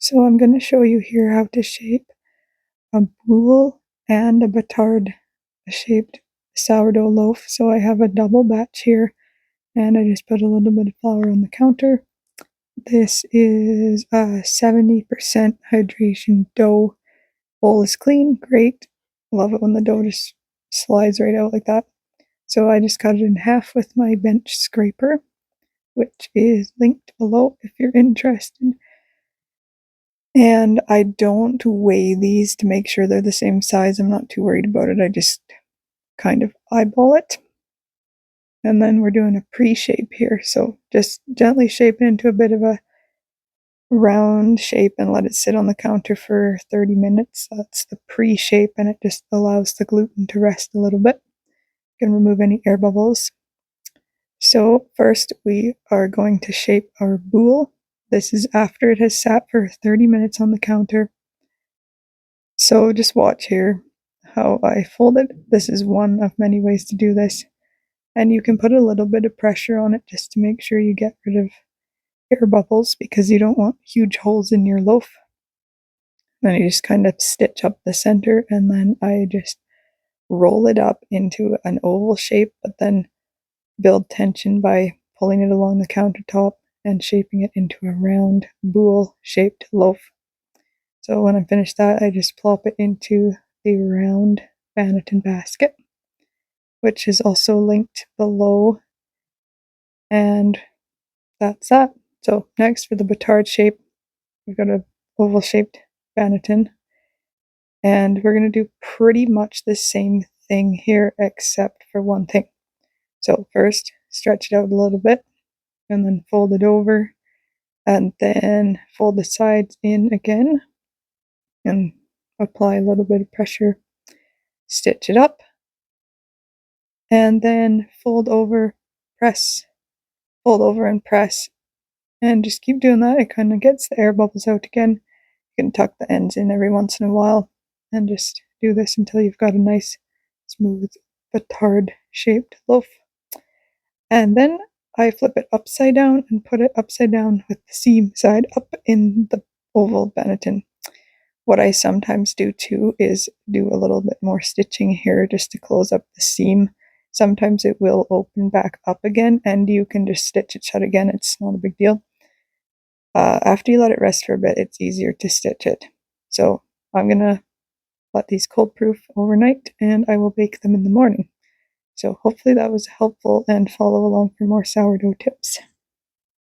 So I'm going to show you here how to shape a boule and a Batard shaped sourdough loaf. So I have a double batch here and I just put a little bit of flour on the counter. This is a 70% hydration dough. Bowl is clean, great. Love it when the dough just slides right out like that. So I just cut it in half with my bench scraper, which is linked below if you're interested. And I don't weigh these to make sure they're the same size. I'm not too worried about it. I just kind of eyeball it. And then we're doing a pre-shape here. So just gently shape it into a bit of a round shape and let it sit on the counter for 30 minutes. That's the pre-shape, and it just allows the gluten to rest a little bit. You can remove any air bubbles. So first we are going to shape our boule. This is after it has sat for 30 minutes on the counter. So just watch here how I fold it. This is one of many ways to do this. And you can put a little bit of pressure on it just to make sure you get rid of air bubbles because you don't want huge holes in your loaf. Then you just kind of stitch up the center, and then I just roll it up into an oval shape, but then build tension by pulling it along the countertop and shaping it into a round boule shaped loaf. So when I'm finished that, I just plop it into the round Banneton basket, which is also linked below. And that's that. So next for the Batard shape, we've got an oval shaped Banneton. And we're going to do pretty much the same thing here, except for one thing. So first, stretch it out a little bit, and then fold it over, and then fold the sides in again, and apply a little bit of pressure, stitch it up, and then fold over, press, fold over and press, and just keep doing that. It kind of gets the air bubbles out again. You can tuck the ends in every once in a while, and just do this until you've got a nice, smooth, Batard shaped loaf. And then I flip it upside down and put it upside down with the seam side up in the oval Banneton. What I sometimes do too is do a little bit more stitching here just to close up the seam. Sometimes it will open back up again and you can just stitch it shut again. It's not a big deal. After you let it rest for a bit, it's easier to stitch it. So I'm going to let these cold proof overnight and I will bake them in the morning. So hopefully that was helpful, and follow along for more sourdough tips.